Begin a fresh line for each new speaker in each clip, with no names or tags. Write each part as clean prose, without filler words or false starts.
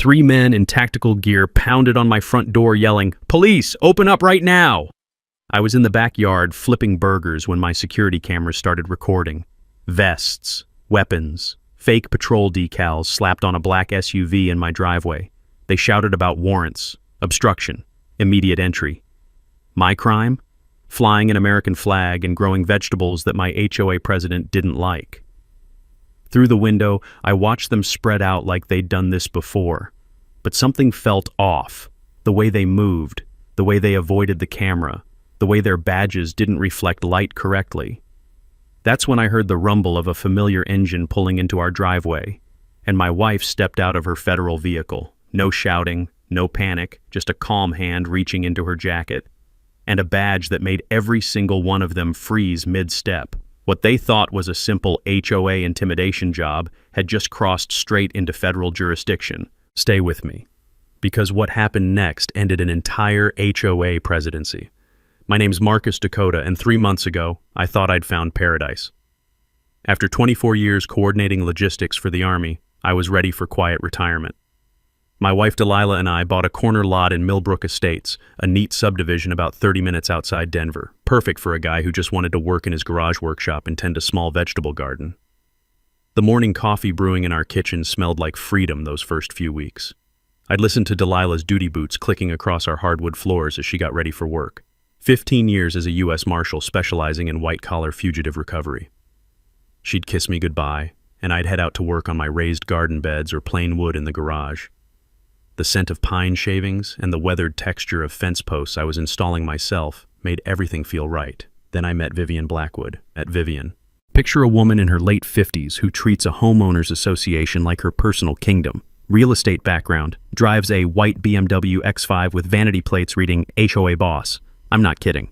3 men in tactical gear pounded on my front door yelling, "Police, open up right now!" I was in the backyard flipping burgers when my security cameras started recording. Vests, weapons, fake patrol decals slapped on a black SUV in my driveway. They shouted about warrants, obstruction, immediate entry. My crime? Flying an American flag and growing vegetables that my HOA president didn't like. Through the window, I watched them spread out like they'd done this before. But something felt off. The way they moved, the way they avoided the camera, the way their badges didn't reflect light correctly. That's when I heard the rumble of a familiar engine pulling into our driveway, and my wife stepped out of her federal vehicle. No shouting, no panic, just a calm hand reaching into her jacket, and a badge that made every single one of them freeze mid-step. What they thought was a simple HOA intimidation job had just crossed straight into federal jurisdiction. Stay with me, because what happened next ended an entire HOA presidency. My name's Marcus Dakota, and 3 months ago, I thought I'd found paradise. After 24 years coordinating logistics for the Army, I was ready for quiet retirement. My wife Delilah and I bought a corner lot in Millbrook Estates, a neat subdivision about 30 minutes outside Denver, perfect for a guy who just wanted to work in his garage workshop and tend a small vegetable garden. The morning coffee brewing in our kitchen smelled like freedom those first few weeks. I'd listen to Delilah's duty boots clicking across our hardwood floors as she got ready for work. 15 years as a U.S. Marshal specializing in white-collar fugitive recovery. She'd kiss me goodbye, and I'd head out to work on my raised garden beds or plain wood in the garage. The scent of pine shavings and the weathered texture of fence posts I was installing myself made everything feel right. Then I met Vivian Blackwood at Vivian. Picture a woman in her late 50s who treats a homeowners association like her personal kingdom. Real estate background, drives a white BMW X5 with vanity plates reading HOA boss. I'm not kidding.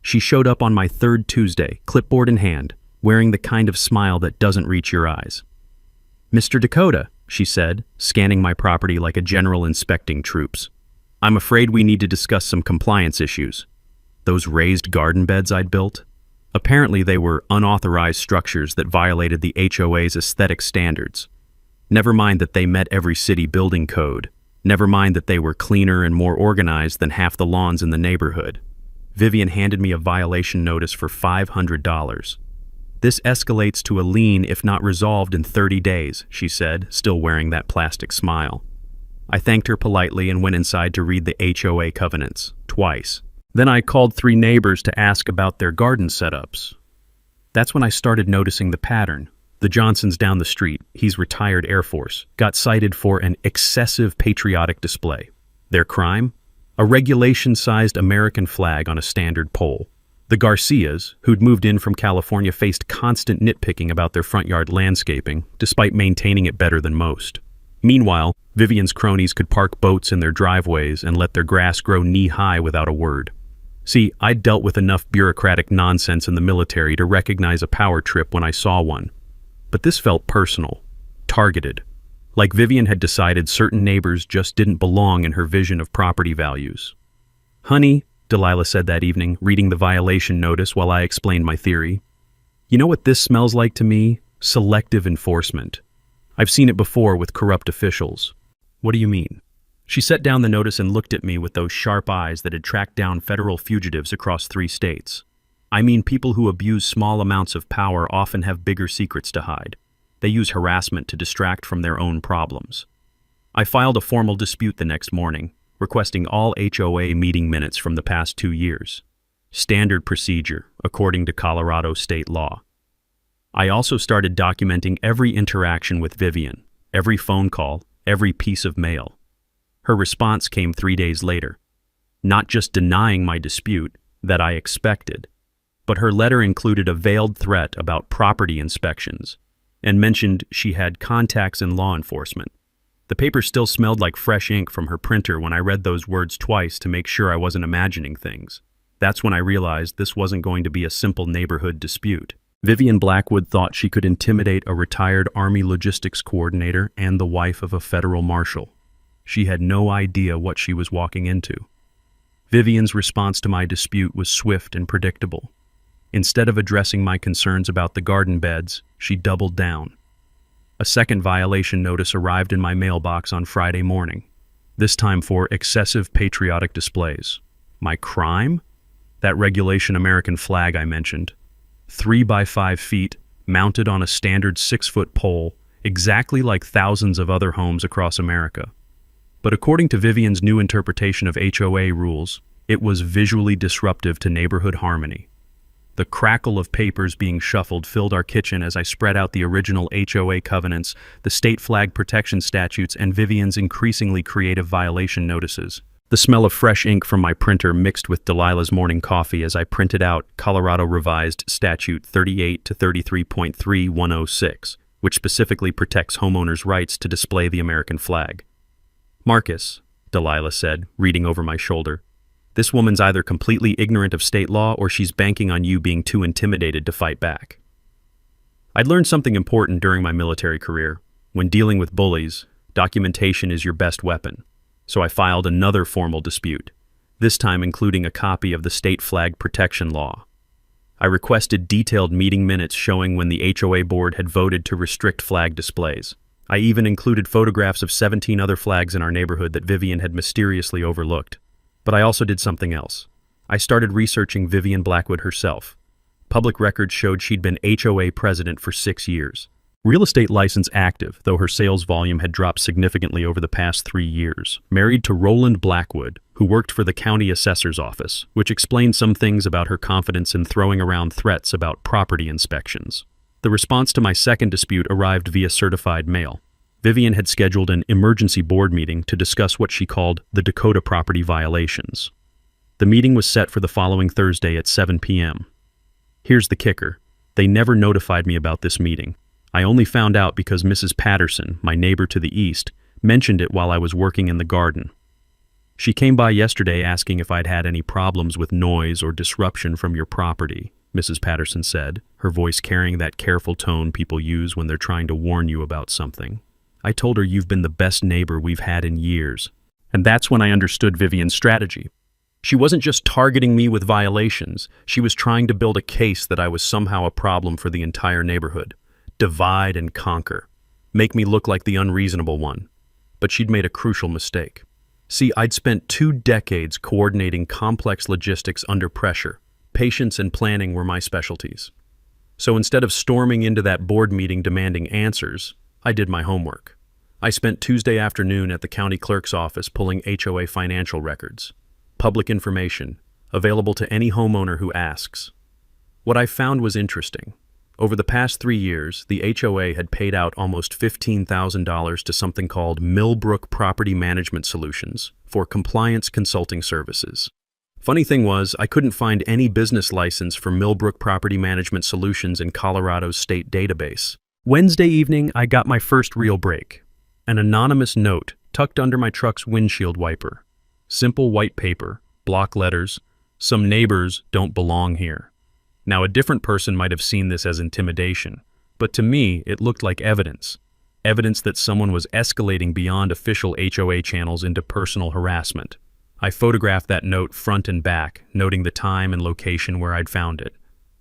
She showed up on my third Tuesday, clipboard in hand, wearing the kind of smile that doesn't reach your eyes. "Mr. Dakota," she said, scanning my property like a general inspecting troops. "I'm afraid we need to discuss some compliance issues." Those raised garden beds I'd built? Apparently they were unauthorized structures that violated the HOA's aesthetic standards. Never mind that they met every city building code. Never mind that they were cleaner and more organized than half the lawns in the neighborhood. Vivian handed me a violation notice for $500. "This escalates to a lien if not resolved in 30 days, she said, still wearing that plastic smile. I thanked her politely and went inside to read the HOA covenants, twice. Then I called 3 neighbors to ask about their garden setups. That's when I started noticing the pattern. The Johnsons down the street, he's retired Air Force, got cited for an excessive patriotic display. Their crime? A regulation-sized American flag on a standard pole. The Garcias, who'd moved in from California, faced constant nitpicking about their front yard landscaping, despite maintaining it better than most. Meanwhile, Vivian's cronies could park boats in their driveways and let their grass grow knee-high without a word. See, I'd dealt with enough bureaucratic nonsense in the military to recognize a power trip when I saw one. But this felt personal, targeted. Like Vivian had decided certain neighbors just didn't belong in her vision of property values. "Honey," Delilah said that evening, reading the violation notice while I explained my theory. "You know what this smells like to me? Selective enforcement. I've seen it before with corrupt officials." "What do you mean?" She set down the notice and looked at me with those sharp eyes that had tracked down federal fugitives across 3 states. "I mean, people who abuse small amounts of power often have bigger secrets to hide. They use harassment to distract from their own problems." I filed a formal dispute the next morning, requesting all HOA meeting minutes from the past 2 years. Standard procedure, according to Colorado state law. I also started documenting every interaction with Vivian, every phone call, every piece of mail. Her response came 3 days later. Not just denying my dispute, that I expected, but her letter included a veiled threat about property inspections and mentioned she had contacts in law enforcement. The paper still smelled like fresh ink from her printer when I read those words twice to make sure I wasn't imagining things. That's when I realized this wasn't going to be a simple neighborhood dispute. Vivian Blackwood thought she could intimidate a retired Army logistics coordinator and the wife of a federal marshal. She had no idea what she was walking into. Vivian's response to my dispute was swift and predictable. Instead of addressing my concerns about the garden beds, she doubled down. A second violation notice arrived in my mailbox on Friday morning, this time for excessive patriotic displays. My crime? That regulation American flag I mentioned. 3 by 5 feet, mounted on a standard 6-foot pole, exactly like thousands of other homes across America. But according to Vivian's new interpretation of HOA rules, it was visually disruptive to neighborhood harmony. The crackle of papers being shuffled filled our kitchen as I spread out the original HOA covenants, the state flag protection statutes, and Vivian's increasingly creative violation notices. The smell of fresh ink from my printer mixed with Delilah's morning coffee as I printed out Colorado Revised Statute 38 to 33.3106, which specifically protects homeowners' rights to display the American flag. "Marcus," Delilah said, reading over my shoulder, "this woman's either completely ignorant of state law or she's banking on you being too intimidated to fight back." I'd learned something important during my military career. When dealing with bullies, documentation is your best weapon. So I filed another formal dispute, this time including a copy of the state flag protection law. I requested detailed meeting minutes showing when the HOA board had voted to restrict flag displays. I even included photographs of 17 other flags in our neighborhood that Vivian had mysteriously overlooked. But I also did something else. I started researching Vivian Blackwood herself. Public records showed she'd been HOA president for 6 years. Real estate license active, though her sales volume had dropped significantly over the past 3 years. Married to Roland Blackwood, who worked for the county assessor's office, which explained some things about her confidence in throwing around threats about property inspections. The response to my second dispute arrived via certified mail. Vivian had scheduled an emergency board meeting to discuss what she called the Dakota property violations. The meeting was set for the following Thursday at 7 p.m. Here's the kicker. They never notified me about this meeting. I only found out because Mrs. Patterson, my neighbor to the east, mentioned it while I was working in the garden. She came by yesterday asking if I'd had any problems with noise or disruption from your property, Mrs. Patterson said, her voice carrying that careful tone people use when they're trying to warn you about something. I told her you've been the best neighbor we've had in years. And that's when I understood Vivian's strategy. She wasn't just targeting me with violations, she was trying to build a case that I was somehow a problem for the entire neighborhood. Divide and conquer. Make me look like the unreasonable one. But she'd made a crucial mistake. See, I'd spent 2 decades coordinating complex logistics under pressure. Patience and planning were my specialties. So instead of storming into that board meeting demanding answers, I did my homework. I spent Tuesday afternoon at the county clerk's office pulling HOA financial records. Public information, available to any homeowner who asks. What I found was interesting. Over the past 3 years, the HOA had paid out almost $15,000 to something called Millbrook Property Management Solutions for compliance consulting services. Funny thing was, I couldn't find any business license for Millbrook Property Management Solutions in Colorado's state database. Wednesday evening, I got my first real break. An anonymous note tucked under my truck's windshield wiper. Simple white paper, block letters, "Some neighbors don't belong here." Now, a different person might have seen this as intimidation, but to me, it looked like evidence. Evidence that someone was escalating beyond official HOA channels into personal harassment. I photographed that note front and back, noting the time and location where I'd found it.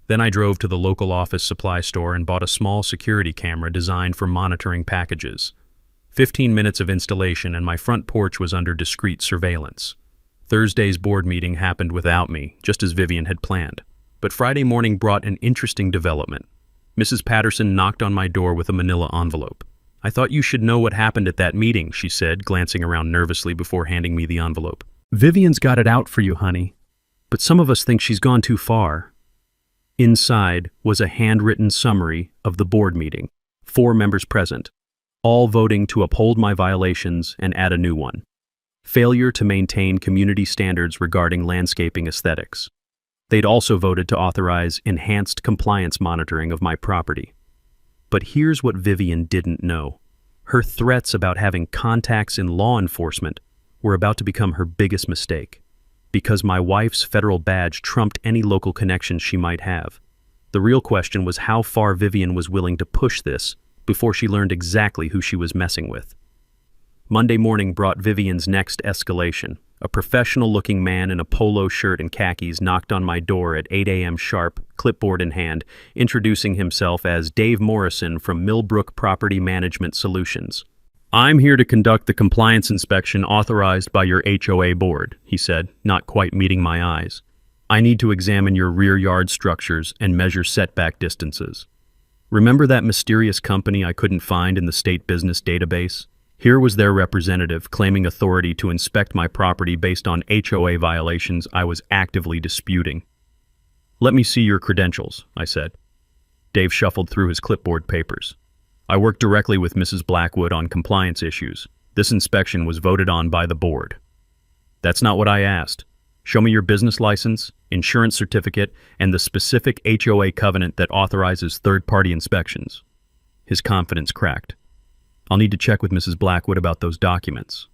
Then I drove to the local office supply store and bought a small security camera designed for monitoring packages. 15 minutes of installation and my front porch was under discreet surveillance. Thursday's board meeting happened without me, just as Vivian had planned. But Friday morning brought an interesting development. Mrs. Patterson knocked on my door with a manila envelope. "I thought you should know what happened at that meeting," she said, glancing around nervously before handing me the envelope. "Vivian's got it out for you, honey. But some of us think she's gone too far." Inside was a handwritten summary of the board meeting. 4 members present, all voting to uphold my violations and add a new one. Failure to maintain community standards regarding landscaping aesthetics. They'd also voted to authorize enhanced compliance monitoring of my property. But here's what Vivian didn't know. Her threats about having contacts in law enforcement were about to become her biggest mistake, because my wife's federal badge trumped any local connections she might have. The real question was how far Vivian was willing to push this before she learned exactly who she was messing with. Monday morning brought Vivian's next escalation. A professional-looking man in a polo shirt and khakis knocked on my door at 8 a.m. sharp, clipboard in hand, introducing himself as Dave Morrison from Millbrook Property Management Solutions. "I'm here to conduct the compliance inspection authorized by your HOA board," he said, not quite meeting my eyes. "I need to examine your rear yard structures and measure setback distances. Remember that mysterious company I couldn't find in the state business database? Here was their representative claiming authority to inspect my property based on HOA violations I was actively disputing." "Let me see your credentials," I said. Dave shuffled through his clipboard papers. "I work directly with Mrs. Blackwood on compliance issues. This inspection was voted on by the board." "That's not what I asked. Show me your business license, insurance certificate, and the specific HOA covenant that authorizes third-party inspections." His confidence cracked. "I'll need to check with Mrs. Blackwood about those documents."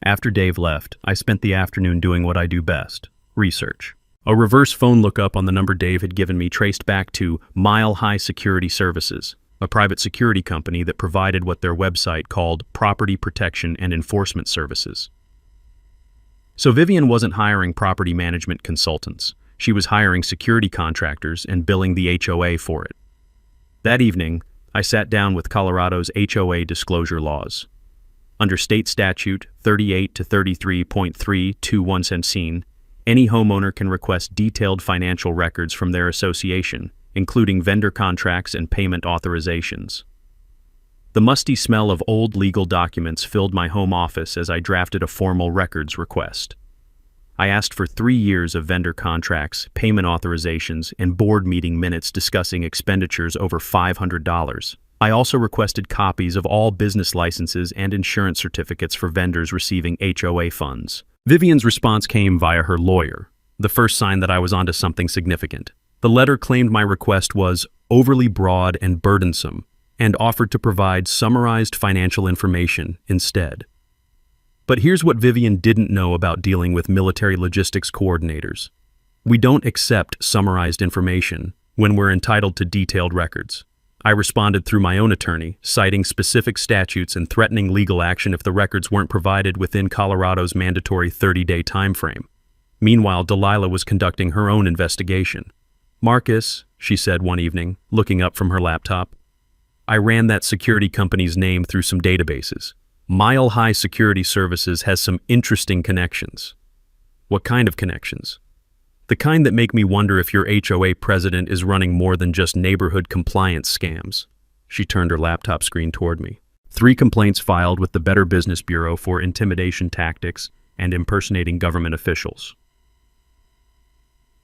After Dave left, I spent the afternoon doing what I do best: research. A reverse phone lookup on the number Dave had given me traced back to Mile High Security Services, a private security company that provided what their website called property protection and enforcement services. So Vivian wasn't hiring property management consultants. She was hiring security contractors and billing the HOA for it. That evening, I sat down with Colorado's HOA disclosure laws. Under state statute 38 to 33.321, any homeowner can request detailed financial records from their association, including vendor contracts and payment authorizations. The musty smell of old legal documents filled my home office as I drafted a formal records request. I asked for 3 years of vendor contracts, payment authorizations, and board meeting minutes discussing expenditures over $500. I also requested copies of all business licenses and insurance certificates for vendors receiving HOA funds. Vivian's response came via her lawyer, the first sign that I was onto something significant. The letter claimed my request was overly broad and burdensome, and offered to provide summarized financial information instead. But here's what Vivian didn't know about dealing with military logistics coordinators. We don't accept summarized information when we're entitled to detailed records. I responded through my own attorney, citing specific statutes and threatening legal action if the records weren't provided within Colorado's mandatory 30-day timeframe. Meanwhile, Delilah was conducting her own investigation. "Marcus," she said one evening, looking up from her laptop, "I ran that security company's name through some databases. Mile High Security Services has some interesting connections." "What kind of connections?" "The kind that make me wonder if your HOA president is running more than just neighborhood compliance scams." She turned her laptop screen toward me. 3 complaints filed with the Better Business Bureau for intimidation tactics and impersonating government officials.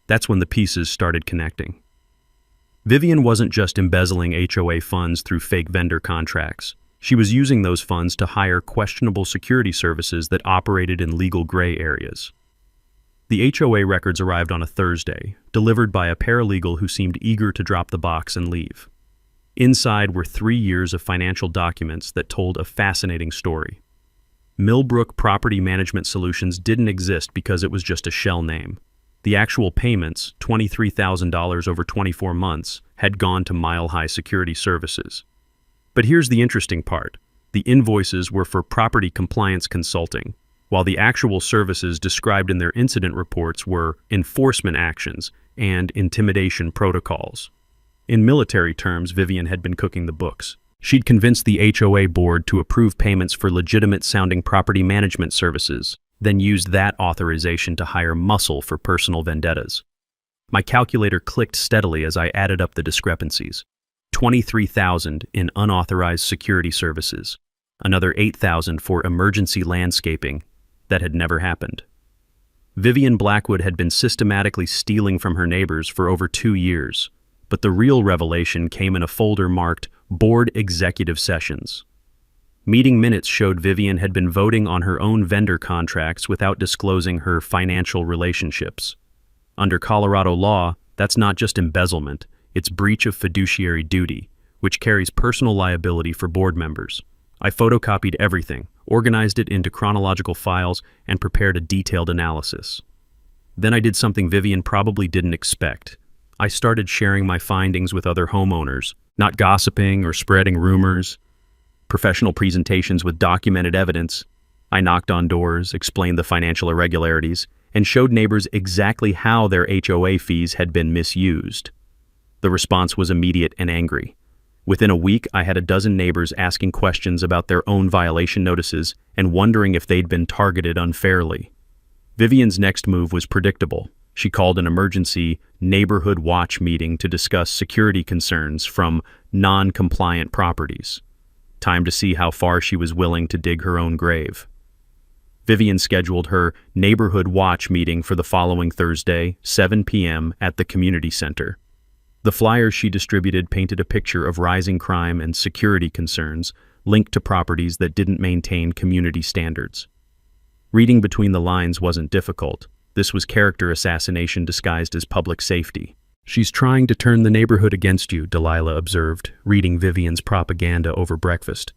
That's when the pieces started connecting. Vivian wasn't just embezzling HOA funds through fake vendor contracts. She was using those funds to hire questionable security services that operated in legal gray areas. The HOA records arrived on a Thursday, delivered by a paralegal who seemed eager to drop the box and leave. Inside were 3 years of financial documents that told a fascinating story. Millbrook Property Management Solutions didn't exist because it was just a shell name. The actual payments, $23,000 over 24 months, had gone to Mile High Security Services. But here's the interesting part. The invoices were for property compliance consulting, while the actual services described in their incident reports were enforcement actions and intimidation protocols. In military terms, Vivian had been cooking the books. She'd convinced the HOA board to approve payments for legitimate-sounding property management services, then used that authorization to hire muscle for personal vendettas. My calculator clicked steadily as I added up the discrepancies. $23,000 in unauthorized security services, another $8,000 for emergency landscaping that had never happened. Vivian Blackwood had been systematically stealing from her neighbors for over 2 years, but the real revelation came in a folder marked Board Executive Sessions. Meeting minutes showed Vivian had been voting on her own vendor contracts without disclosing her financial relationships. Under Colorado law, that's not just embezzlement, it's breach of fiduciary duty, which carries personal liability for board members. I photocopied everything, organized it into chronological files, and prepared a detailed analysis. Then I did something Vivian probably didn't expect. I started sharing my findings with other homeowners, not gossiping or spreading rumors. Professional presentations with documented evidence. I knocked on doors, explained the financial irregularities, and showed neighbors exactly how their HOA fees had been misused. The response was immediate and angry. Within a week, I had a dozen neighbors asking questions about their own violation notices and wondering if they'd been targeted unfairly. Vivian's next move was predictable. She called an emergency neighborhood watch meeting to discuss security concerns from non-compliant properties. Time to see how far she was willing to dig her own grave. Vivian scheduled her neighborhood watch meeting for the following Thursday, 7 p.m. at the community center. The flyers she distributed painted a picture of rising crime and security concerns linked to properties that didn't maintain community standards. Reading between the lines wasn't difficult. This was character assassination disguised as public safety. "She's trying to turn the neighborhood against you," Delilah observed, reading Vivian's propaganda over breakfast.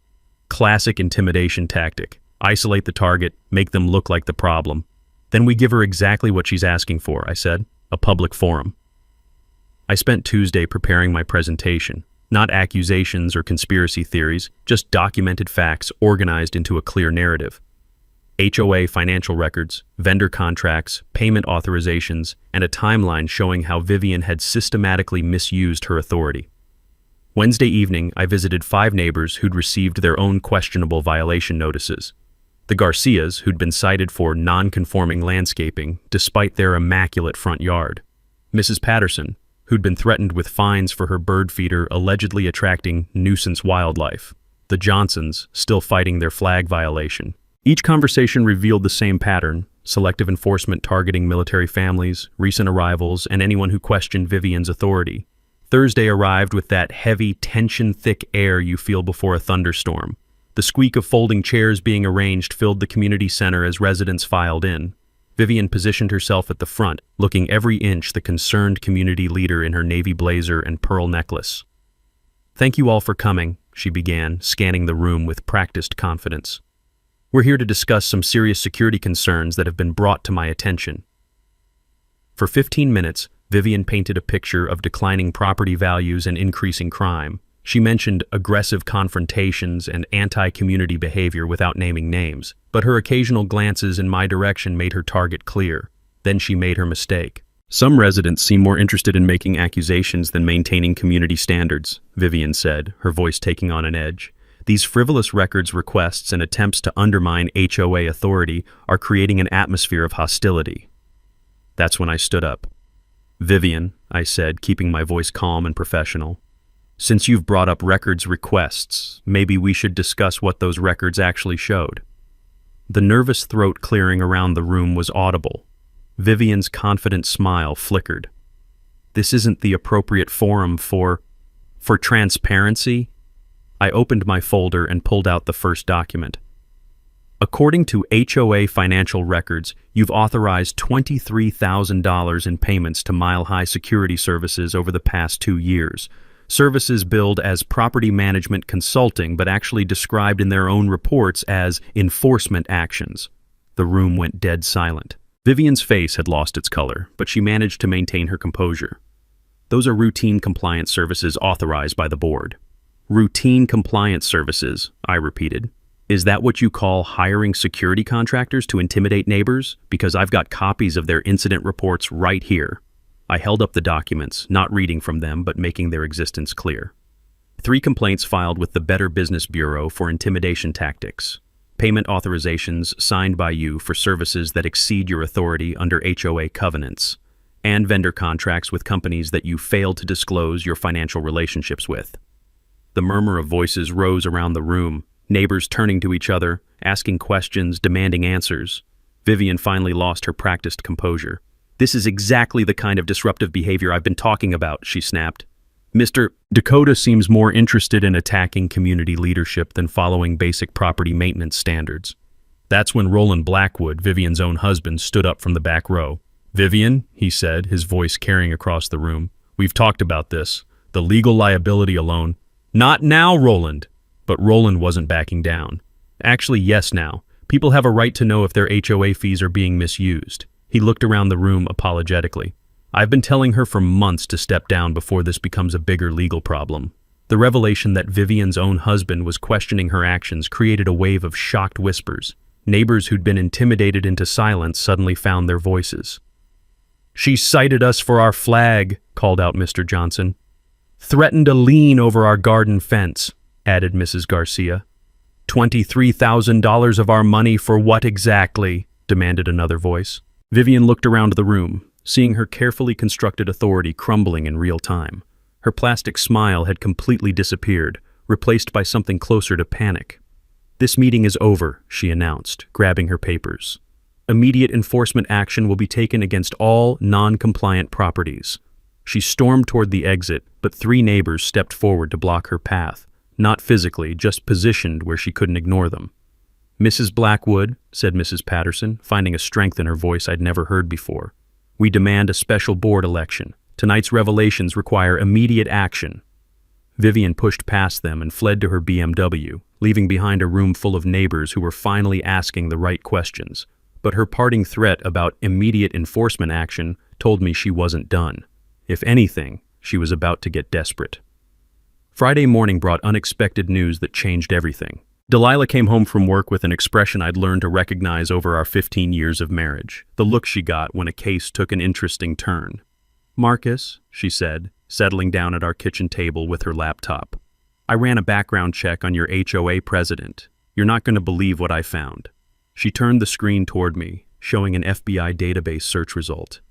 "Classic intimidation tactic. Isolate the target, make them look like the problem. Then we give her exactly what she's asking for," I said. "A public forum." I spent Tuesday preparing my presentation. Not accusations or conspiracy theories, just documented facts organized into a clear narrative. HOA financial records, vendor contracts, payment authorizations, and a timeline showing how Vivian had systematically misused her authority. Wednesday evening, I visited 5 neighbors who'd received their own questionable violation notices. The Garcias, who'd been cited for non-conforming landscaping despite their immaculate front yard. Mrs. Patterson, who'd been threatened with fines for her bird feeder allegedly attracting nuisance wildlife. The Johnsons, still fighting their flag violation. Each conversation revealed the same pattern: selective enforcement targeting military families, recent arrivals, and anyone who questioned Vivian's authority. Thursday arrived with that heavy, tension-thick air you feel before a thunderstorm. The squeak of folding chairs being arranged filled the community center as residents filed in. Vivian positioned herself at the front, looking every inch the concerned community leader in her navy blazer and pearl necklace. "Thank you all for coming," she began, scanning the room with practiced confidence. "We're here to discuss some serious security concerns that have been brought to my attention." For 15 minutes, Vivian painted a picture of declining property values and increasing crime. She mentioned aggressive confrontations and anti-community behavior without naming names, but her occasional glances in my direction made her target clear. Then she made her mistake. "Some residents seem more interested in making accusations than maintaining community standards," Vivian said, her voice taking on an edge. "These frivolous records requests and attempts to undermine HOA authority are creating an atmosphere of hostility." That's when I stood up. "Vivian," I said, keeping my voice calm and professional, "since you've brought up records requests, maybe we should discuss what those records actually showed." The nervous throat clearing around the room was audible. Vivian's confident smile flickered. "This isn't the appropriate forum for transparency?" I opened my folder and pulled out the first document. "According to HOA financial records, you've authorized $23,000 in payments to Mile High Security Services over the past 2 years. Services billed as property management consulting, but actually described in their own reports as enforcement actions." The room went dead silent. Vivian's face had lost its color, but she managed to maintain her composure. "Those are routine compliance services authorized by the board." "Routine compliance services," I repeated. "Is that what you call hiring security contractors to intimidate neighbors? Because I've got copies of their incident reports right here." I held up the documents, not reading from them, but making their existence clear. 3 complaints filed with the Better Business Bureau for intimidation tactics. Payment authorizations signed by you for services that exceed your authority under HOA covenants. And vendor contracts with companies that you failed to disclose your financial relationships with. The murmur of voices rose around the room, neighbors turning to each other, asking questions, demanding answers. Vivian finally lost her practiced composure. "This is exactly the kind of disruptive behavior I've been talking about," she snapped. "Mr. Dakota seems more interested in attacking community leadership than following basic property maintenance standards." That's when Roland Blackwood, Vivian's own husband, stood up from the back row. "Vivian," he said, his voice carrying across the room, "we've talked about this. The legal liability alone—" "Not now, Roland!" But Roland wasn't backing down. "Actually, yes now. People have a right to know if their HOA fees are being misused." He looked around the room apologetically. "I've been telling her for months to step down before this becomes a bigger legal problem." The revelation that Vivian's own husband was questioning her actions created a wave of shocked whispers. Neighbors who'd been intimidated into silence suddenly found their voices. "She cited us for our flag," called out Mr. Johnson. "Threatened a lien over our garden fence," added Mrs. Garcia. $23,000 of our money for what exactly?" demanded another voice. Vivian looked around the room, seeing her carefully constructed authority crumbling in real time. Her plastic smile had completely disappeared, replaced by something closer to panic. "This meeting is over," she announced, grabbing her papers. "Immediate enforcement action will be taken against all non-compliant properties." She stormed toward the exit, but 3 neighbors stepped forward to block her path, not physically, just positioned where she couldn't ignore them. "Mrs. Blackwood," said Mrs. Patterson, finding a strength in her voice I'd never heard before, "we demand a special board election. Tonight's revelations require immediate action." Vivian pushed past them and fled to her BMW, leaving behind a room full of neighbors who were finally asking the right questions. But her parting threat about immediate enforcement action told me she wasn't done. If anything, she was about to get desperate. Friday morning brought unexpected news that changed everything. Delilah came home from work with an expression I'd learned to recognize over our 15 years of marriage, the look she got when a case took an interesting turn. "Marcus," she said, settling down at our kitchen table with her laptop, "I ran a background check on your HOA president. You're not going to believe what I found." She turned the screen toward me, showing an FBI database search result.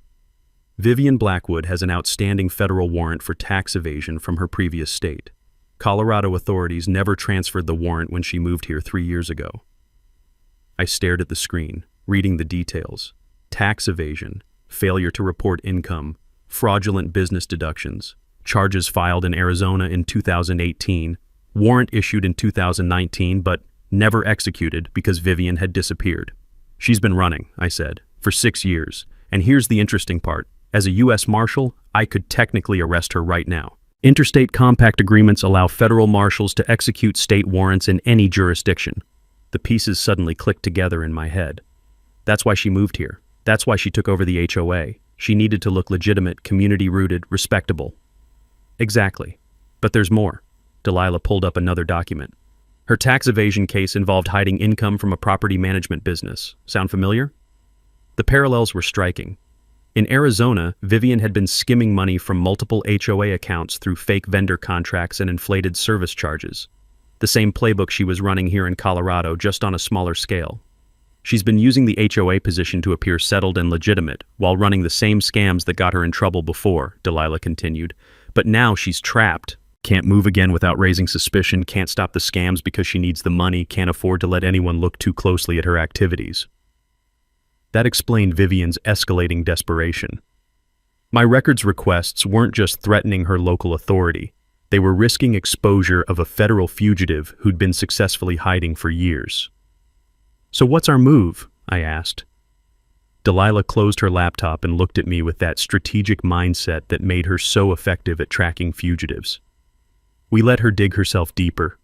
Vivian Blackwood has an outstanding federal warrant for tax evasion from her previous state. Colorado authorities never transferred the warrant when she moved here 3 years ago. I stared at the screen, reading the details. Tax evasion, failure to report income, fraudulent business deductions, charges filed in Arizona in 2018, warrant issued in 2019 but never executed because Vivian had disappeared. "She's been running," I said, "for 6 years. And here's the interesting part. As a U.S. Marshal, I could technically arrest her right now. Interstate compact agreements allow federal marshals to execute state warrants in any jurisdiction." The pieces suddenly clicked together in my head. That's why she moved here. That's why she took over the HOA. She needed to look legitimate, community-rooted, respectable. Exactly. But there's more. Delilah pulled up another document. Her tax evasion case involved hiding income from a property management business. Sound familiar? The parallels were striking. In Arizona, Vivian had been skimming money from multiple HOA accounts through fake vendor contracts and inflated service charges. The same playbook she was running here in Colorado, just on a smaller scale. She's been using the HOA position to appear settled and legitimate, while running the same scams that got her in trouble before, Delilah continued. But now she's trapped. Can't move again without raising suspicion, can't stop the scams because she needs the money, can't afford to let anyone look too closely at her activities. That explained Vivian's escalating desperation. My records requests weren't just threatening her local authority. They were risking exposure of a federal fugitive who'd been successfully hiding for years. "So what's our move?" I asked. Delilah closed her laptop and looked at me with that strategic mindset that made her so effective at tracking fugitives. We let her dig herself deeper.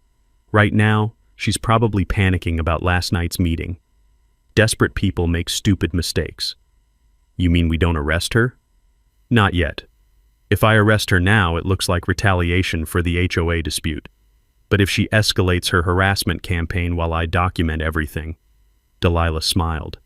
Right now, she's probably panicking about last night's meeting. Desperate people make stupid mistakes. You mean we don't arrest her? Not yet. If I arrest her now, it looks like retaliation for the HOA dispute. But if she escalates her harassment campaign while I document everything, Delilah smiled.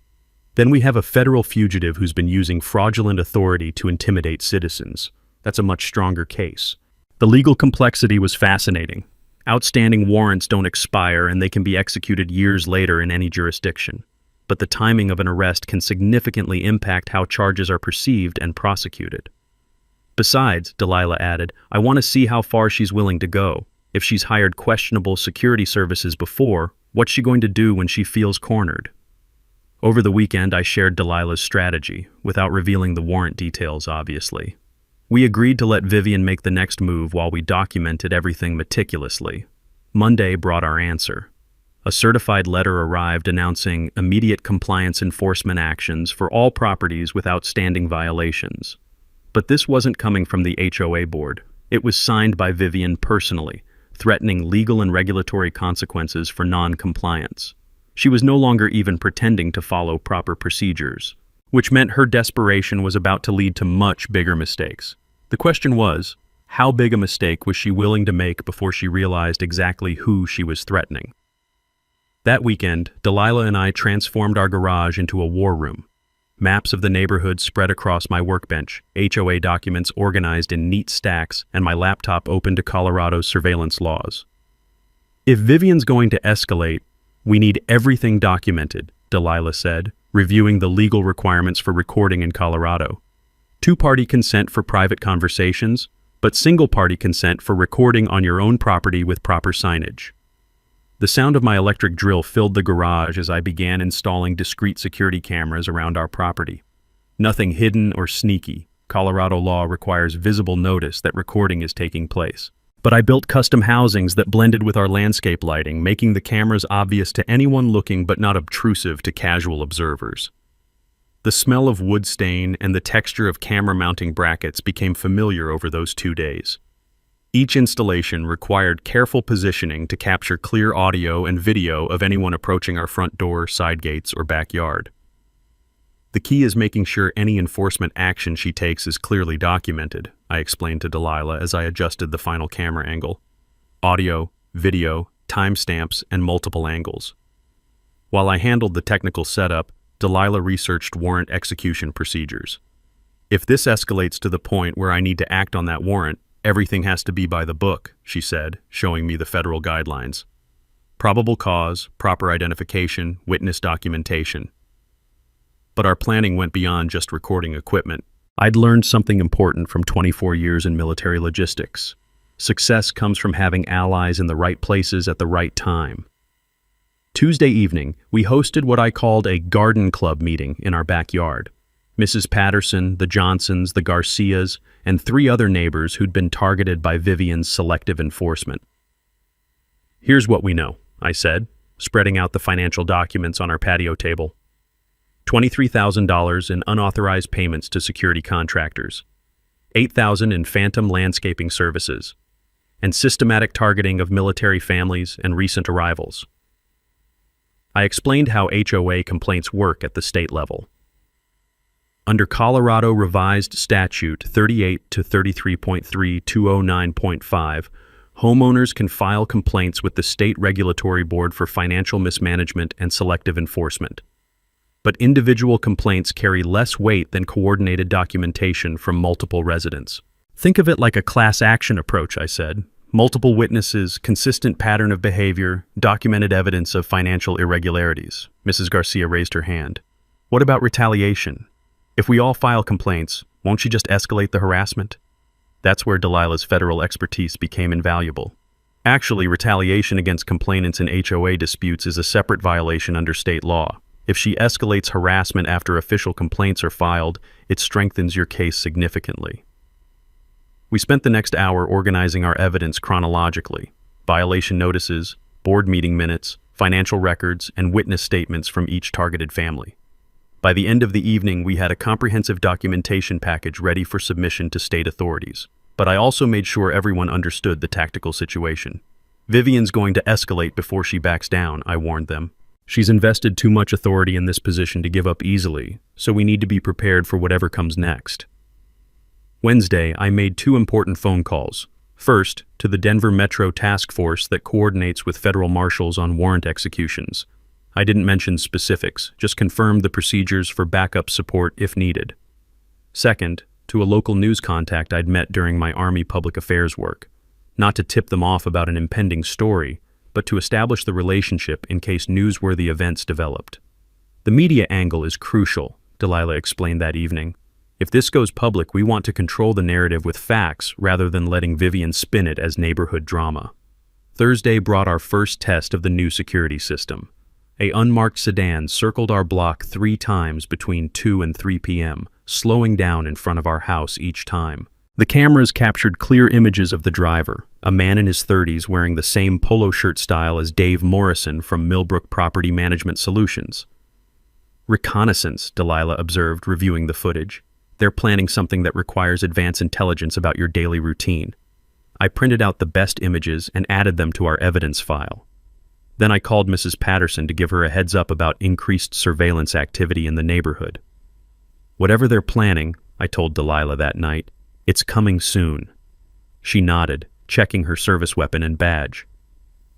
Then we have a federal fugitive who's been using fraudulent authority to intimidate citizens. That's a much stronger case. The legal complexity was fascinating. Outstanding warrants don't expire and they can be executed years later in any jurisdiction. But the timing of an arrest can significantly impact how charges are perceived and prosecuted. Besides, Delilah added, I want to see how far she's willing to go. If she's hired questionable security services before, what's she going to do when she feels cornered? Over the weekend, I shared Delilah's strategy, without revealing the warrant details, obviously. We agreed to let Vivian make the next move while we documented everything meticulously. Monday brought our answer. A certified letter arrived announcing immediate compliance enforcement actions for all properties with outstanding violations. But this wasn't coming from the HOA board. It was signed by Vivian personally, threatening legal and regulatory consequences for non-compliance. She was no longer even pretending to follow proper procedures, which meant her desperation was about to lead to much bigger mistakes. The question was, how big a mistake was she willing to make before she realized exactly who she was threatening? That weekend, Delilah and I transformed our garage into a war room. Maps of the neighborhood spread across my workbench, HOA documents organized in neat stacks, and my laptop open to Colorado's surveillance laws. If Vivian's going to escalate, we need everything documented, Delilah said, reviewing the legal requirements for recording in Colorado. Two-party consent for private conversations, but single-party consent for recording on your own property with proper signage. The sound of my electric drill filled the garage as I began installing discrete security cameras around our property. Nothing hidden or sneaky. Colorado law requires visible notice that recording is taking place. But I built custom housings that blended with our landscape lighting, making the cameras obvious to anyone looking but not obtrusive to casual observers. The smell of wood stain and the texture of camera mounting brackets became familiar over those 2 days. Each installation required careful positioning to capture clear audio and video of anyone approaching our front door, side gates, or backyard. The key is making sure any enforcement action she takes is clearly documented, I explained to Delilah as I adjusted the final camera angle. Audio, video, timestamps, and multiple angles. While I handled the technical setup, Delilah researched warrant execution procedures. If this escalates to the point where I need to act on that warrant, everything has to be by the book, she said, showing me the federal guidelines. Probable cause, proper identification, witness documentation. But our planning went beyond just recording equipment. I'd learned something important from 24 years in military logistics. Success comes from having allies in the right places at the right time. Tuesday evening, we hosted what I called a garden club meeting in our backyard. Mrs. Patterson, the Johnsons, the Garcias, and 3 other neighbors who'd been targeted by Vivian's selective enforcement. Here's what we know, I said, spreading out the financial documents on our patio table. $23,000 in unauthorized payments to security contractors, $8,000 in phantom landscaping services, and systematic targeting of military families and recent arrivals. I explained how HOA complaints work at the state level. Under Colorado Revised Statute 38 to 33.3209.5, homeowners can file complaints with the State Regulatory Board for financial mismanagement and selective enforcement. But individual complaints carry less weight than coordinated documentation from multiple residents. Think of it like a class action approach, I said. Multiple witnesses, consistent pattern of behavior, documented evidence of financial irregularities. Mrs. Garcia raised her hand. What about retaliation? If we all file complaints, won't she just escalate the harassment? That's where Delilah's federal expertise became invaluable. Actually, retaliation against complainants in HOA disputes is a separate violation under state law. If she escalates harassment after official complaints are filed, it strengthens your case significantly. We spent the next hour organizing our evidence chronologically: violation notices, board meeting minutes, financial records, and witness statements from each targeted family. By the end of the evening, we had a comprehensive documentation package ready for submission to state authorities. But I also made sure everyone understood the tactical situation. Vivian's going to escalate before she backs down, I warned them. She's invested too much authority in this position to give up easily, so we need to be prepared for whatever comes next. Wednesday, I made 2 important phone calls. First, to the Denver Metro Task Force that coordinates with federal marshals on warrant executions. I didn't mention specifics, just confirmed the procedures for backup support if needed. Second, to a local news contact I'd met during my Army public affairs work, not to tip them off about an impending story, but to establish the relationship in case newsworthy events developed. The media angle is crucial, Delilah explained that evening. If this goes public, we want to control the narrative with facts rather than letting Vivian spin it as neighborhood drama. Thursday brought our first test of the new security system. A unmarked sedan circled our block 3 times between 2 and 3 p.m., slowing down in front of our house each time. The cameras captured clear images of the driver, a man in his 30s wearing the same polo shirt style as Dave Morrison from Millbrook Property Management Solutions. Reconnaissance, Delilah observed, reviewing the footage. They're planning something that requires advanced intelligence about your daily routine. I printed out the best images and added them to our evidence file. Then I called Mrs. Patterson to give her a heads up about increased surveillance activity in the neighborhood. Whatever they're planning, I told Delilah that night, it's coming soon. She nodded, checking her service weapon and badge.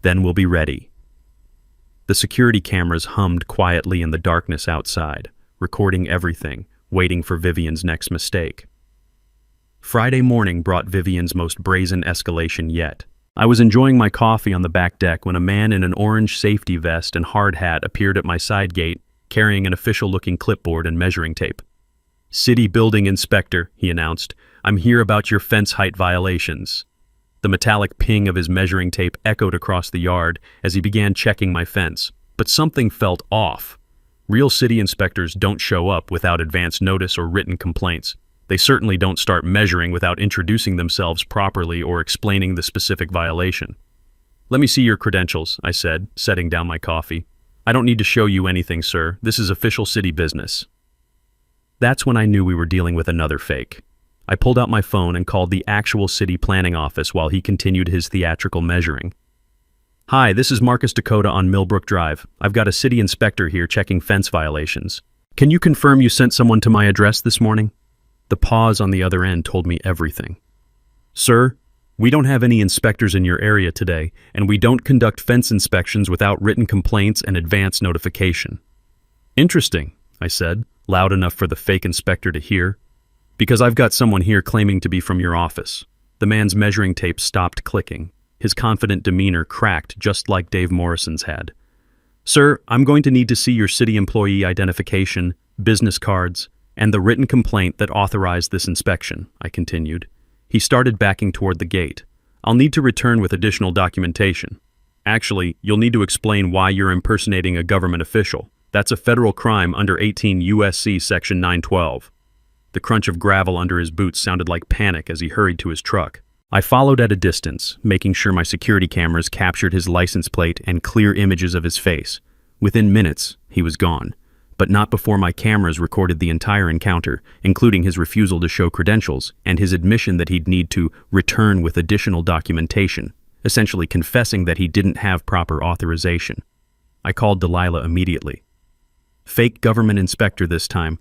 Then we'll be ready. The security cameras hummed quietly in the darkness outside, recording everything, waiting for Vivian's next mistake. Friday morning brought Vivian's most brazen escalation yet. I was enjoying my coffee on the back deck when a man in an orange safety vest and hard hat appeared at my side gate, carrying an official-looking clipboard and measuring tape. "City building inspector," he announced. "I'm here about your fence height violations." The metallic ping of his measuring tape echoed across the yard as he began checking my fence, but something felt off. Real city inspectors don't show up without advance notice or written complaints. They certainly don't start measuring without introducing themselves properly or explaining the specific violation. "Let me see your credentials," I said, setting down my coffee. "I don't need to show you anything, sir. This is official city business." That's when I knew we were dealing with another fake. I pulled out my phone and called the actual city planning office while he continued his theatrical measuring. "Hi, this is Marcus Dakota on Millbrook Drive. I've got a city inspector here checking fence violations. Can you confirm you sent someone to my address this morning?" The pause on the other end told me everything. "Sir, we don't have any inspectors in your area today, and we don't conduct fence inspections without written complaints and advance notification." "Interesting," I said, loud enough for the fake inspector to hear. "Because I've got someone here claiming to be from your office." The man's measuring tape stopped clicking. His confident demeanor cracked just like Dave Morrison's had. "Sir, I'm going to need to see your city employee identification, business cards, and the written complaint that authorized this inspection," I continued. He started backing toward the gate. "I'll need to return with additional documentation. Actually, you'll need to explain why you're impersonating a government official. That's a federal crime under 18 U.S.C. Section 912. The crunch of gravel under his boots sounded like panic as he hurried to his truck. I followed at a distance, making sure my security cameras captured his license plate and clear images of his face. Within minutes, he was gone. But not before my cameras recorded the entire encounter, including his refusal to show credentials and his admission that he'd need to return with additional documentation, essentially confessing that he didn't have proper authorization. I called Delilah immediately. Fake government inspector this time.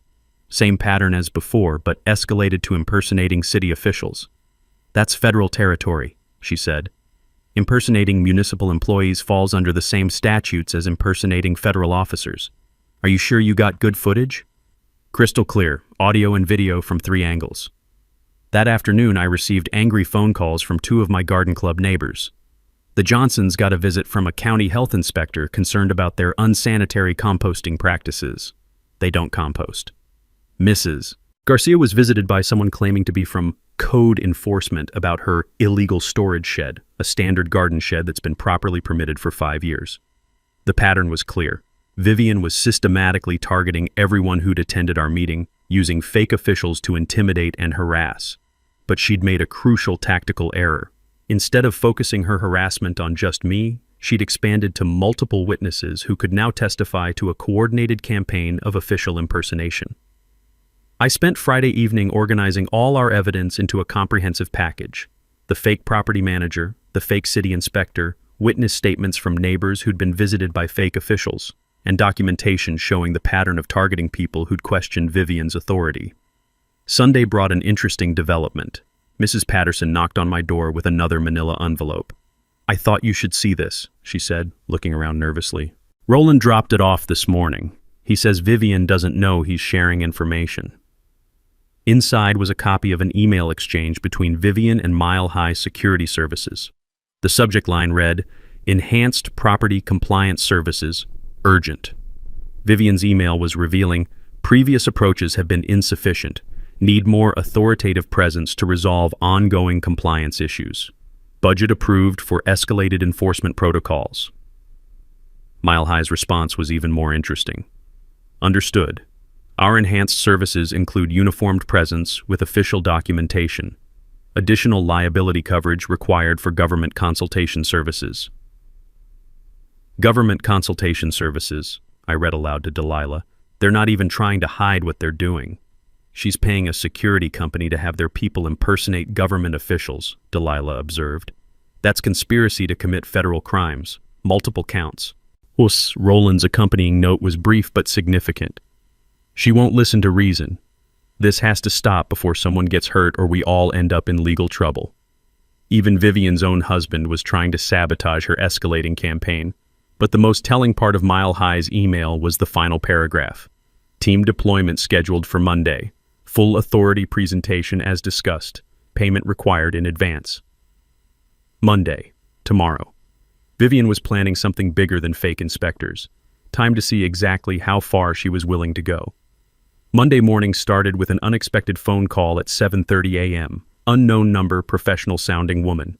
Same pattern as before, but escalated to impersonating city officials. "That's federal territory," she said. "Impersonating municipal employees falls under the same statutes as impersonating federal officers. Are you sure you got good footage?" "Crystal clear, audio and video from 3 angles." That afternoon, I received angry phone calls from 2 of my garden club neighbors. The Johnsons got a visit from a county health inspector concerned about their unsanitary composting practices. They don't compost. Mrs. Garcia was visited by someone claiming to be from code enforcement about her illegal storage shed, a standard garden shed that's been properly permitted for 5 years. The pattern was clear. Vivian was systematically targeting everyone who'd attended our meeting, using fake officials to intimidate and harass. But she'd made a crucial tactical error. Instead of focusing her harassment on just me, she'd expanded to multiple witnesses who could now testify to a coordinated campaign of official impersonation. I spent Friday evening organizing all our evidence into a comprehensive package. The fake property manager, the fake city inspector, witness statements from neighbors who'd been visited by fake officials, and documentation showing the pattern of targeting people who'd questioned Vivian's authority. Sunday brought an interesting development. Mrs. Patterson knocked on my door with another manila envelope. "I thought you should see this," she said, looking around nervously. "Roland dropped it off this morning. He says Vivian doesn't know he's sharing information." Inside was a copy of an email exchange between Vivian and Mile High Security Services. The subject line read, "Enhanced Property Compliance Services, Urgent." Vivian's email was revealing, "Previous approaches have been insufficient. Need more authoritative presence to resolve ongoing compliance issues. Budget approved for escalated enforcement protocols." Mile High's response was even more interesting. "Understood. Our enhanced services include uniformed presence with official documentation. Additional liability coverage required for government consultation services." "Government consultation services," I read aloud to Delilah. "They're not even trying to hide what they're doing." "She's paying a security company to have their people impersonate government officials," Delilah observed. "That's conspiracy to commit federal crimes, multiple counts." Roland's accompanying note was brief but significant. "She won't listen to reason. This has to stop before someone gets hurt or we all end up in legal trouble." Even Vivian's own husband was trying to sabotage her escalating campaign. But the most telling part of Mile High's email was the final paragraph. Team deployment scheduled for Monday. Full authority presentation as discussed. Payment required in advance. Monday. Tomorrow. Vivian was planning something bigger than fake inspectors. Time to see exactly how far she was willing to go. Monday morning started with an unexpected phone call at 7:30 a.m. Unknown number, professional-sounding woman.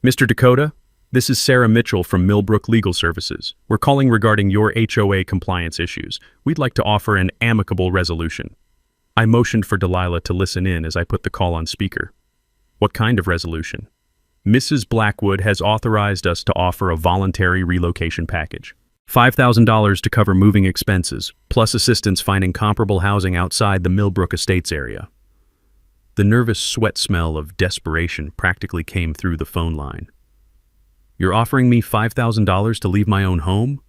Mr. Dakota, this is Sarah Mitchell from Millbrook Legal Services. We're calling regarding your HOA compliance issues. We'd like to offer an amicable resolution. I motioned for Delilah to listen in as I put the call on speaker. What kind of resolution? Mrs. Blackwood has authorized us to offer a voluntary relocation package. $5,000 to cover moving expenses, plus assistance finding comparable housing outside the Millbrook Estates area. The nervous sweat smell of desperation practically came through the phone line. You're offering me $5,000 to leave my own home?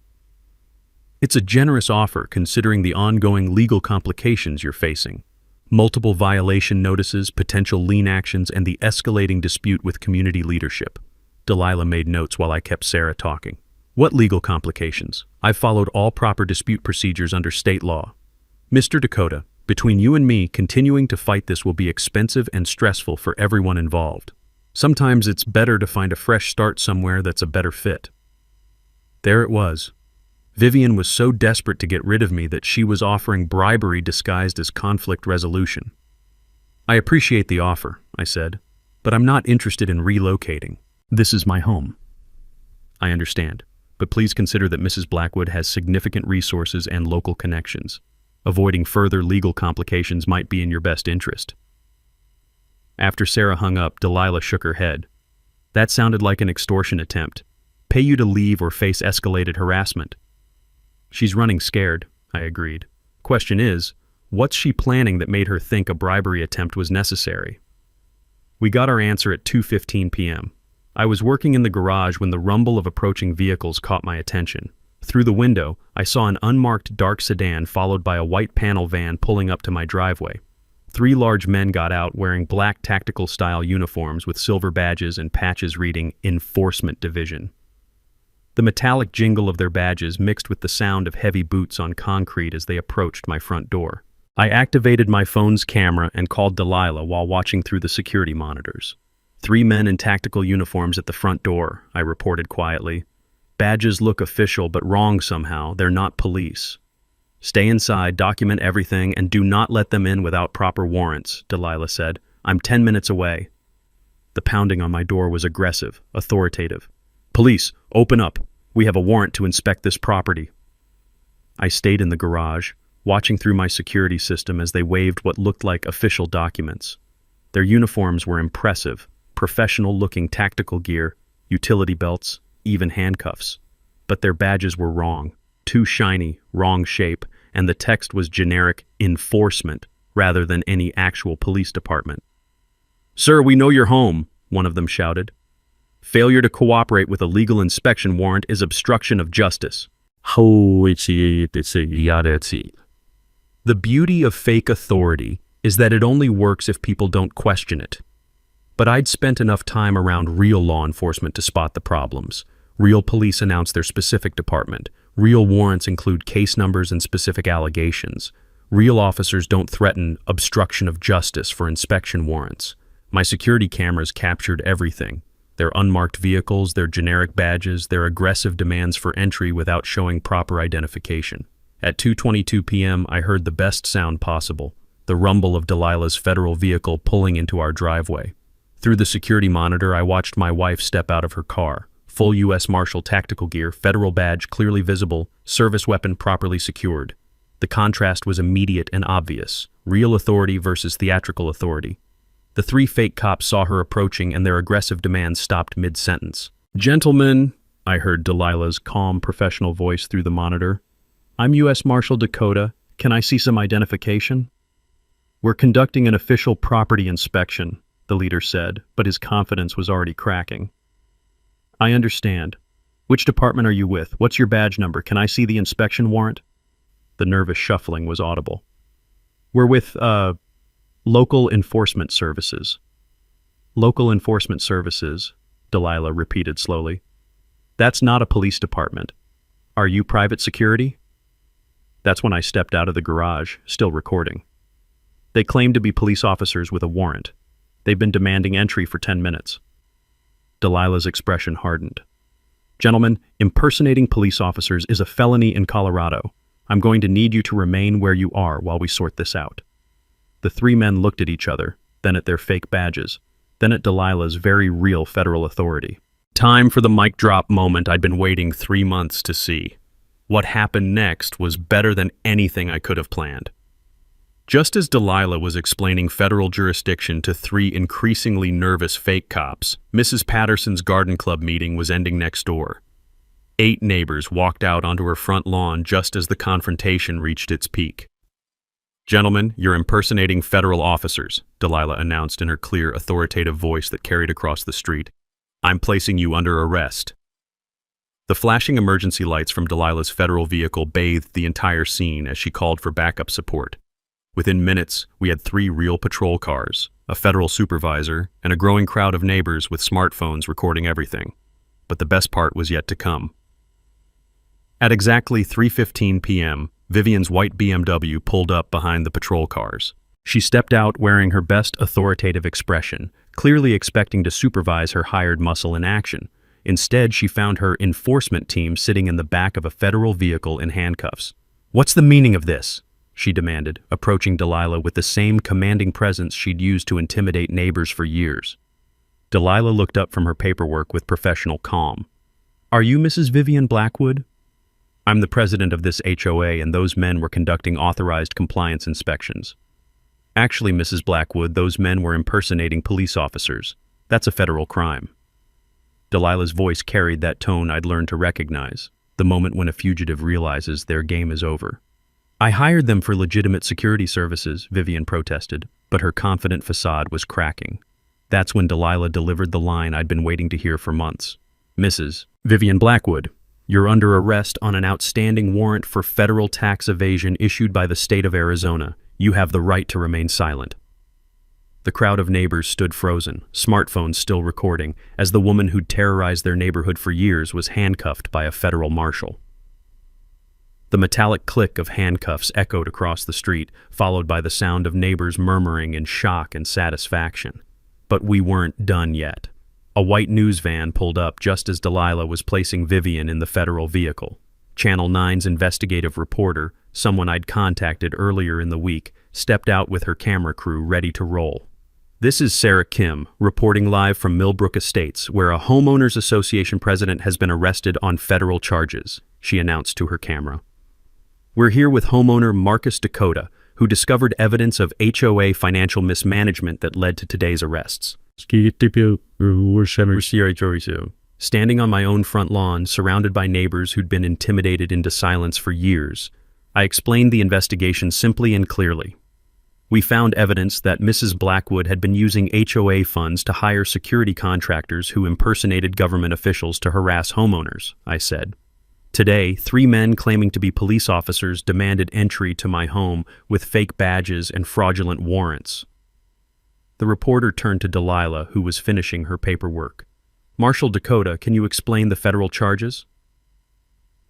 It's a generous offer considering the ongoing legal complications you're facing. Multiple violation notices, potential lien actions, and the escalating dispute with community leadership. Delilah made notes while I kept Sarah talking. What legal complications? I've followed all proper dispute procedures under state law. Mr. Dakota, between you and me, continuing to fight this will be expensive and stressful for everyone involved. Sometimes it's better to find a fresh start somewhere that's a better fit. There it was. Vivian was so desperate to get rid of me that she was offering bribery disguised as conflict resolution. I appreciate the offer, I said, but I'm not interested in relocating. This is my home. I understand, but please consider that Mrs. Blackwood has significant resources and local connections. Avoiding further legal complications might be in your best interest. After Sarah hung up, Delilah shook her head. That sounded like an extortion attempt. Pay you to leave or face escalated harassment. She's running scared, I agreed. Question is, what's she planning that made her think a bribery attempt was necessary? We got our answer at 2:15 p.m. I was working in the garage when the rumble of approaching vehicles caught my attention. Through the window, I saw an unmarked dark sedan followed by a white panel van pulling up to my driveway. 3 large men got out wearing black tactical-style uniforms with silver badges and patches reading Enforcement Division. The metallic jingle of their badges mixed with the sound of heavy boots on concrete as they approached my front door. I activated my phone's camera and called Delilah while watching through the security monitors. 3 men in tactical uniforms at the front door, I reported quietly. Badges look official but wrong somehow. They're not police. Stay inside, document everything, and do not let them in without proper warrants, Delilah said. I'm 10 minutes away. The pounding on my door was aggressive, authoritative. Police, open up. We have a warrant to inspect this property. I stayed in the garage, watching through my security system as they waved what looked like official documents. Their uniforms were impressive, professional-looking tactical gear, utility belts, even handcuffs. But their badges were wrong, too shiny, wrong shape, and the text was generic enforcement rather than any actual police department. Sir, we know you're home, one of them shouted. Failure to cooperate with a legal inspection warrant is obstruction of justice. The beauty of fake authority is that it only works if people don't question it. But I'd spent enough time around real law enforcement to spot the problems. Real police announce their specific department. Real warrants include case numbers and specific allegations. Real officers don't threaten obstruction of justice for inspection warrants. My security cameras captured everything. Their unmarked vehicles, their generic badges, their aggressive demands for entry without showing proper identification. At 2:22 p.m., I heard the best sound possible, the rumble of Delilah's federal vehicle pulling into our driveway. Through the security monitor, I watched my wife step out of her car. Full U.S. Marshal tactical gear, federal badge clearly visible, service weapon properly secured. The contrast was immediate and obvious, real authority versus theatrical authority. The 3 fake cops saw her approaching and their aggressive demands stopped mid-sentence. Gentlemen, I heard Delilah's calm, professional voice through the monitor. I'm U.S. Marshal Dakota. Can I see some identification? We're conducting an official property inspection, the leader said, but his confidence was already cracking. I understand. Which department are you with? What's your badge number? Can I see the inspection warrant? The nervous shuffling was audible. We're with, Local Enforcement Services. Local Enforcement Services, Delilah repeated slowly. That's not a police department. Are you private security? That's when I stepped out of the garage, still recording. They claim to be police officers with a warrant. They've been demanding entry for 10 minutes. Delilah's expression hardened. Gentlemen, impersonating police officers is a felony in Colorado. I'm going to need you to remain where you are while we sort this out. The three men looked at each other, then at their fake badges, then at Delilah's very real federal authority. Time for the mic drop moment I'd been waiting 3 months to see. What happened next was better than anything I could have planned. Just as Delilah was explaining federal jurisdiction to 3 increasingly nervous fake cops, Mrs. Patterson's garden club meeting was ending next door. 8 neighbors walked out onto her front lawn just as the confrontation reached its peak. Gentlemen, you're impersonating federal officers, Delilah announced in her clear, authoritative voice that carried across the street. I'm placing you under arrest. The flashing emergency lights from Delilah's federal vehicle bathed the entire scene as she called for backup support. Within minutes, we had 3 real patrol cars, a federal supervisor, and a growing crowd of neighbors with smartphones recording everything. But the best part was yet to come. At exactly 3:15 p.m., Vivian's white BMW pulled up behind the patrol cars. She stepped out wearing her best authoritative expression, clearly expecting to supervise her hired muscle in action. Instead, she found her enforcement team sitting in the back of a federal vehicle in handcuffs. "What's the meaning of this?" she demanded, approaching Delilah with the same commanding presence she'd used to intimidate neighbors for years. Delilah looked up from her paperwork with professional calm. "Are you Mrs. Vivian Blackwood?" "I'm the president of this HOA, and those men were conducting authorized compliance inspections." "Actually, Mrs. Blackwood, those men were impersonating police officers. That's a federal crime." Delilah's voice carried that tone I'd learned to recognize, the moment when a fugitive realizes their game is over. "I hired them for legitimate security services," Vivian protested, but her confident facade was cracking. That's when Delilah delivered the line I'd been waiting to hear for months. "Mrs. Vivian Blackwood, you're under arrest on an outstanding warrant for federal tax evasion issued by the state of Arizona. You have the right to remain silent." The crowd of neighbors stood frozen, smartphones still recording, as the woman who'd terrorized their neighborhood for years was handcuffed by a federal marshal. The metallic click of handcuffs echoed across the street, followed by the sound of neighbors murmuring in shock and satisfaction. But we weren't done yet. A white news van pulled up just as Delilah was placing Vivian in the federal vehicle. Channel 9's investigative reporter, someone I'd contacted earlier in the week, stepped out with her camera crew ready to roll. "This is Sarah Kim, reporting live from Millbrook Estates, where a homeowners association president has been arrested on federal charges," she announced to her camera. "We're here with homeowner Marcus Dakota, who discovered evidence of HOA financial mismanagement that led to today's arrests." Standing on my own front lawn, surrounded by neighbors who'd been intimidated into silence for years, I explained the investigation simply and clearly. "We found evidence that Mrs. Blackwood had been using HOA funds to hire security contractors who impersonated government officials to harass homeowners," I said. "Today, 3 men claiming to be police officers demanded entry to my home with fake badges and fraudulent warrants." The reporter turned to Delilah, who was finishing her paperwork. "Marshal Dakota, can you explain the federal charges?"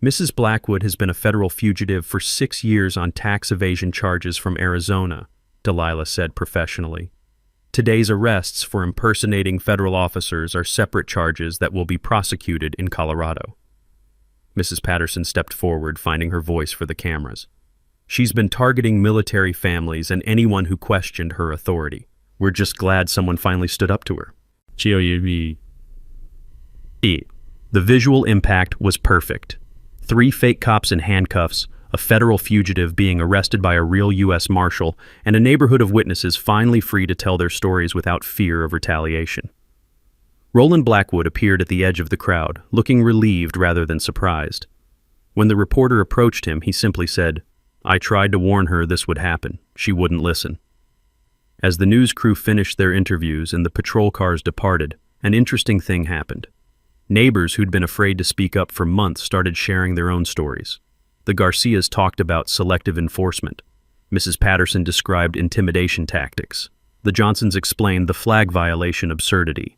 "Mrs. Blackwood has been a federal fugitive for 6 years on tax evasion charges from Arizona," Delilah said professionally. "Today's arrests for impersonating federal officers are separate charges that will be prosecuted in Colorado." Mrs. Patterson stepped forward, finding her voice for the cameras. "She's been targeting military families and anyone who questioned her authority. We're just glad someone finally stood up to her." The visual impact was perfect. 3 fake cops in handcuffs, a federal fugitive being arrested by a real U.S. Marshal, and a neighborhood of witnesses finally free to tell their stories without fear of retaliation. Roland Blackwood appeared at the edge of the crowd, looking relieved rather than surprised. When the reporter approached him, he simply said, "I tried to warn her this would happen. She wouldn't listen." As the news crew finished their interviews and the patrol cars departed, an interesting thing happened. Neighbors who'd been afraid to speak up for months started sharing their own stories. The Garcias talked about selective enforcement. Mrs. Patterson described intimidation tactics. The Johnsons explained the flag violation absurdity.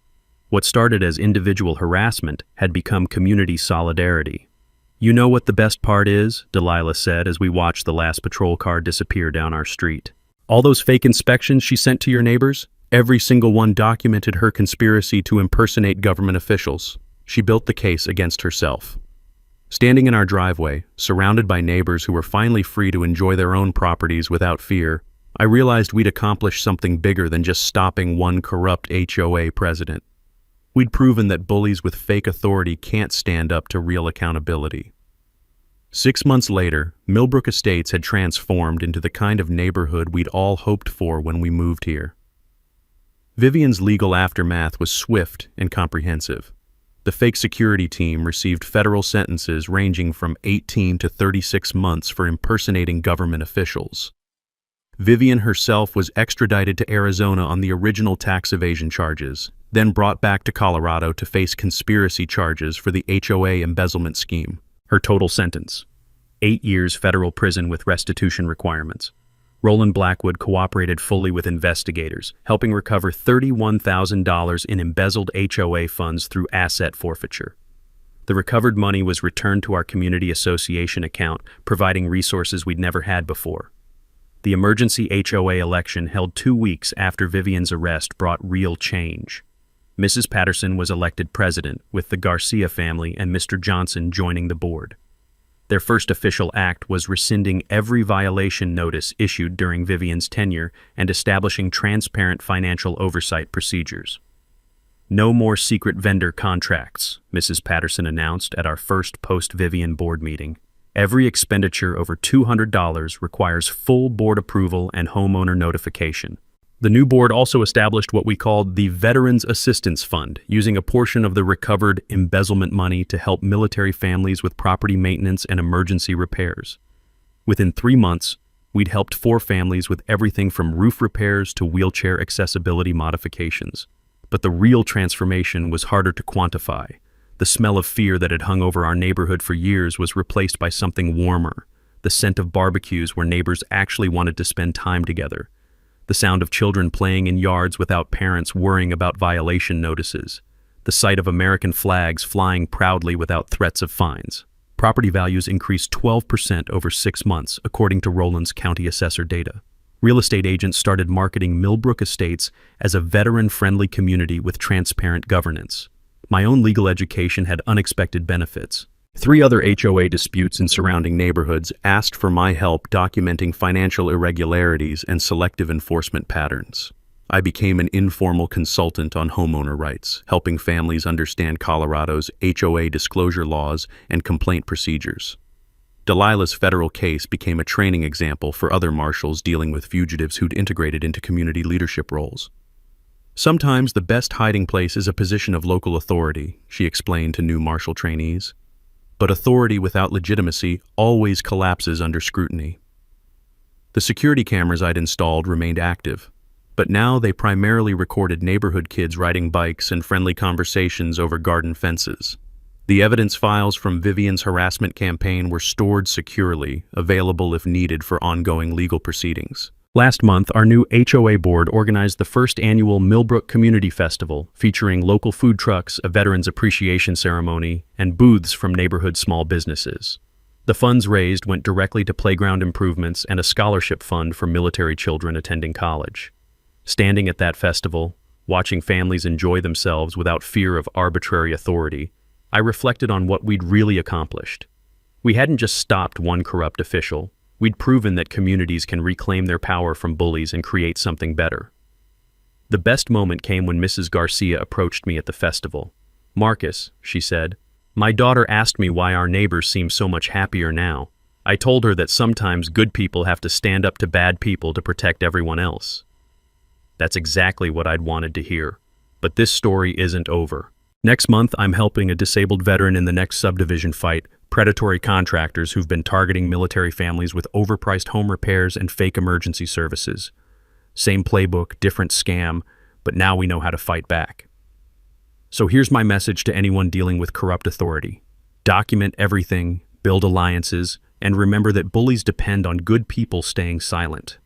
What started as individual harassment had become community solidarity. "You know what the best part is?" Delilah said as we watched the last patrol car disappear down our street. "All those fake inspections she sent to your neighbors? Every single one documented her conspiracy to impersonate government officials. She built the case against herself." Standing in our driveway, surrounded by neighbors who were finally free to enjoy their own properties without fear, I realized we'd accomplished something bigger than just stopping one corrupt HOA president. We'd proven that bullies with fake authority can't stand up to real accountability. 6 months later, Millbrook Estates had transformed into the kind of neighborhood we'd all hoped for when we moved here. Vivian's legal aftermath was swift and comprehensive. The fake security team received federal sentences ranging from 18 to 36 months for impersonating government officials. Vivian herself was extradited to Arizona on the original tax evasion charges, then brought back to Colorado to face conspiracy charges for the HOA embezzlement scheme. Her total sentence: 8 years federal prison with restitution requirements. Roland Blackwood cooperated fully with investigators, helping recover $31,000 in embezzled HOA funds through asset forfeiture. The recovered money was returned to our community association account, providing resources we'd never had before. The emergency HOA election held 2 weeks after Vivian's arrest brought real change. Mrs. Patterson was elected president, with the Garcia family and Mr. Johnson joining the board. Their first official act was rescinding every violation notice issued during Vivian's tenure and establishing transparent financial oversight procedures. "No more secret vendor contracts," Mrs. Patterson announced at our first post-Vivian board meeting. "Every expenditure over $200 requires full board approval and homeowner notification." The new board also established what we called the Veterans Assistance Fund, using a portion of the recovered embezzlement money to help military families with property maintenance and emergency repairs. Within 3 months, we'd helped 4 families with everything from roof repairs to wheelchair accessibility modifications. But the real transformation was harder to quantify. The smell of fear that had hung over our neighborhood for years was replaced by something warmer, the scent of barbecues where neighbors actually wanted to spend time together. The sound of children playing in yards without parents worrying about violation notices. The sight of American flags flying proudly without threats of fines. Property values increased 12% over 6 months, according to Roland's county assessor data. Real estate agents started marketing Millbrook Estates as a veteran-friendly community with transparent governance. My own legal education had unexpected benefits. 3 other HOA disputes in surrounding neighborhoods asked for my help documenting financial irregularities and selective enforcement patterns. I became an informal consultant on homeowner rights, helping families understand Colorado's HOA disclosure laws and complaint procedures. Delilah's federal case became a training example for other marshals dealing with fugitives who'd integrated into community leadership roles. "Sometimes the best hiding place is a position of local authority," she explained to new marshal trainees. "But authority without legitimacy always collapses under scrutiny." The security cameras I'd installed remained active, but now they primarily recorded neighborhood kids riding bikes and friendly conversations over garden fences. The evidence files from Vivian's harassment campaign were stored securely, available if needed for ongoing legal proceedings. Last month, our new HOA board organized the first annual Millbrook Community Festival, featuring local food trucks, a Veterans Appreciation Ceremony, and booths from neighborhood small businesses. The funds raised went directly to playground improvements and a scholarship fund for military children attending college. Standing at that festival, watching families enjoy themselves without fear of arbitrary authority, I reflected on what we'd really accomplished. We hadn't just stopped one corrupt official. We'd proven that communities can reclaim their power from bullies and create something better. The best moment came when Mrs. Garcia approached me at the festival. "Marcus," she said, "my daughter asked me why our neighbors seem so much happier now. I told her that sometimes good people have to stand up to bad people to protect everyone else." That's exactly what I'd wanted to hear. But this story isn't over. Next month, I'm helping a disabled veteran in the next subdivision fight predatory contractors who've been targeting military families with overpriced home repairs and fake emergency services. Same playbook, different scam, but now we know how to fight back. So here's my message to anyone dealing with corrupt authority. Document everything, build alliances, and remember that bullies depend on good people staying silent.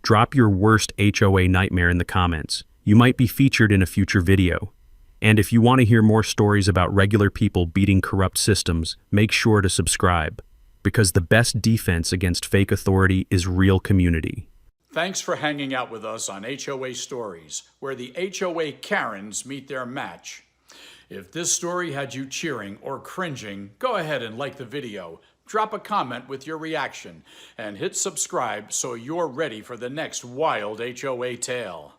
Drop your worst HOA nightmare in the comments. You might be featured in a future video. And if you want to hear more stories about regular people beating corrupt systems, make sure to subscribe, because the best defense against fake authority is real community.
Thanks for hanging out with us on HOA Stories, where the HOA Karens meet their match. If this story had you cheering or cringing, go ahead and like the video, drop a comment with your reaction, and hit subscribe so you're ready for the next wild HOA tale.